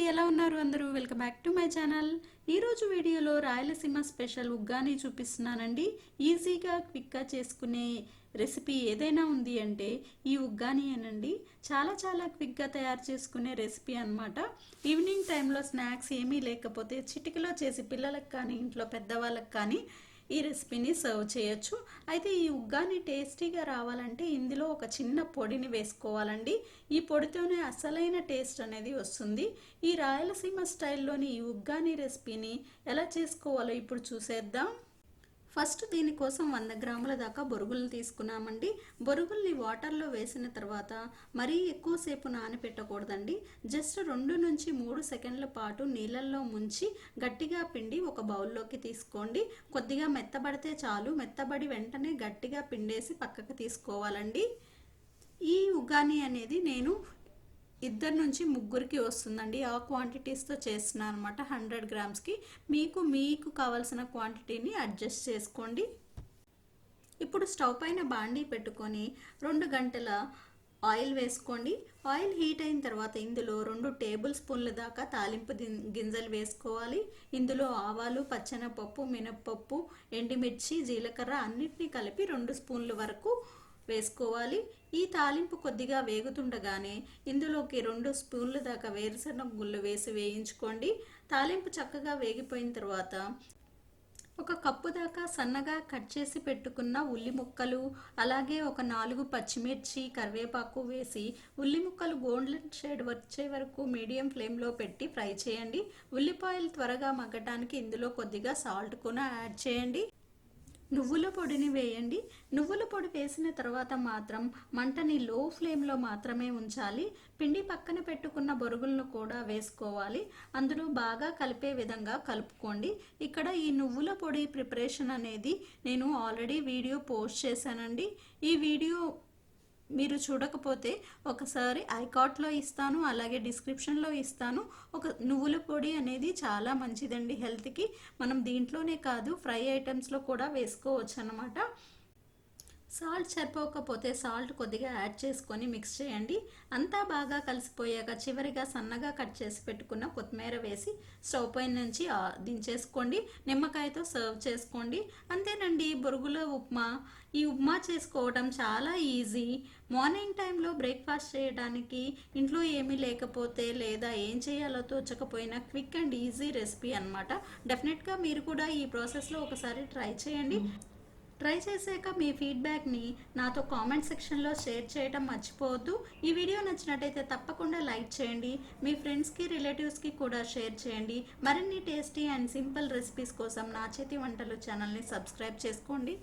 ఎలా ఉన్నారు అందరూ? Welcome back to my channel. ఈరోజు వీడియోలో రాయలసీమ స్పెషల్ ఉగ్గాని చూపిస్తున్నానండి. ఈజీగా క్విక్గా చేసుకునే రెసిపీ ఏదైనా ఉంది అంటే ఈ ఉగ్గాని అనండి. చాలా క్విక్గా తయారు చేసుకునే రెసిపీ అన్నమాట. ఈవినింగ్ టైంలో స్నాక్స్ ఏమీ లేకపోతే చిటికలో చేసి పిల్లలకు కానీ ఇంట్లో పెద్దవాళ్ళకి కానీ ఈ రెసిపీని సర్వ్ చేయొచ్చు. అయితే ఈ ఉగ్గాని టేస్టీగా రావాలంటే ఇందులో ఒక చిన్న పొడిని వేసుకోవాలండి. ఈ పొడితోనే అసలైన టేస్ట్ అనేది వస్తుంది. ఈ రాయలసీమ స్టైల్లోని ఈ ఉగ్గాని రెసిపీని ఎలా చేసుకోవాలో ఇప్పుడు చూసేద్దాం. ఫస్ట్ దీనికోసం 100 గ్రాముల దాకా బొరుగులను తీసుకున్నామండి. బొరుగుల్ని వాటర్లో వేసిన తర్వాత మరీ ఎక్కువసేపు నానబెట్టకూడదండి. జస్ట్ 2 నుంచి 3 సెకండ్ల పాటు నీళ్ళల్లో ముంచి గట్టిగా పిండి ఒక బౌల్లోకి తీసుకోండి. కొద్దిగా మెత్తబడితే చాలు. మెత్తబడి వెంటనే గట్టిగా పిండేసి పక్కకు తీసుకోవాలండి. ఈ ఉగ్గాని అనేది నేను 2 నుంచి 3కి వస్తుందండి. ఆ క్వాంటిటీస్తో చేస్తున్నాను అనమాట. 100 గ్రామ్స్కి మీకు కావాల్సిన క్వాంటిటీని అడ్జస్ట్ చేసుకోండి. ఇప్పుడు స్టవ్ పైన బాండీ పెట్టుకొని 2 గంటల ఆయిల్ వేసుకోండి. ఆయిల్ హీట్ అయిన తర్వాత ఇందులో 2 టేబుల్ స్పూన్ల దాకా తాలింపు గింజలు వేసుకోవాలి. ఇందులో ఆవాలు, పచ్చెనపప్పు, మినప్పప్పు, ఎండుమిర్చి, జీలకర్ర అన్నిటినీ కలిపి 2 స్పూన్ల వరకు వేసుకోవాలి. ఈ తాలింపు కొద్దిగా వేగుతుండగానే ఇందులోకి 2 స్పూన్ల దాకా వేరుశనగ గుళ్ళు వేసి వేయించుకోండి. తాలింపు చక్కగా వేగిపోయిన తర్వాత 1 కప్పు దాకా సన్నగా కట్ చేసి పెట్టుకున్న ఉల్లి ముక్కలు, అలాగే ఒక 4 పచ్చిమిర్చి, కరివేపాకు వేసి ఉల్లి ముక్కలు గోల్డెన్ షేడ్ వచ్చే వరకు మీడియం ఫ్లేమ్లో పెట్టి ఫ్రై చేయండి. ఉల్లిపాయలు త్వరగా మగ్గటానికి ఇందులో కొద్దిగా సాల్ట్ కూడా యాడ్ చేయండి. నువ్వుల పొడిని వేయండి. నువ్వుల పొడి వేసిన తర్వాత మాత్రం మంటని లో ఫ్లేమ్లో మాత్రమే ఉంచాలి. పిండి పక్కన పెట్టుకున్న బొరుగులను కూడా వేసుకోవాలి. అందులో బాగా కలిపే విధంగా కలుపుకోండి. ఇక్కడ ఈ నువ్వుల పొడి ప్రిపరేషన్ అనేది నేను ఆల్రెడీ వీడియో పోస్ట్ చేశానండి. ఈ వీడియో మీరు చూడకపోతే ఒకసారి ఐకార్ట్లో ఇస్తాను, అలాగే డిస్క్రిప్షన్లో ఇస్తాను. నువ్వుల పొడి అనేది చాలా మంచిదండి హెల్త్కి. మనం దీంట్లోనే కాదు ఫ్రై ఐటమ్స్లో కూడా వేసుకోవచ్చు అన్నమాట. సాల్ట్ సరిపోకపోతే సాల్ట్ కొద్దిగా యాడ్ చేసుకొని మిక్స్ చేయండి. అంతా బాగా కలిసిపోయాక చివరిగా సన్నగా కట్ చేసి పెట్టుకున్న కొత్తిమీర వేసి స్టవ్ పైన నుంచి దించేసుకోండి. నిమ్మకాయతో సర్వ్ చేసుకోండి. అంతేనండి, బొరుగుల ఉప్మా. ఈ ఉప్మా చేసుకోవడం చాలా ఈజీ. మార్నింగ్ టైంలో బ్రేక్ఫాస్ట్ చేయడానికి ఇంట్లో ఏమీ లేకపోతే లేదా ఏం చేయాలో తోచకపోయినా క్విక్ అండ్ ఈజీ రెసిపీ అన్నమాట. డెఫినెట్గా మీరు కూడా ఈ ప్రాసెస్లో ఒకసారి ట్రై చేయండి. ట్రై చేశాక మీ ఫీడ్బ్యాక్ని నాతో కామెంట్ సెక్షన్లో షేర్ చేయడం మర్చిపోవద్దు. ఈ వీడియో నచ్చినట్టయితే తప్పకుండా లైక్ చేయండి. మీ ఫ్రెండ్స్కి, రిలేటివ్స్కి కూడా షేర్ చేయండి. మరిన్ని టేస్టీ అండ్ సింపుల్ రెసిపీస్ కోసం నా చేతి వంటలు ఛానల్ని సబ్స్క్రైబ్ చేసుకోండి.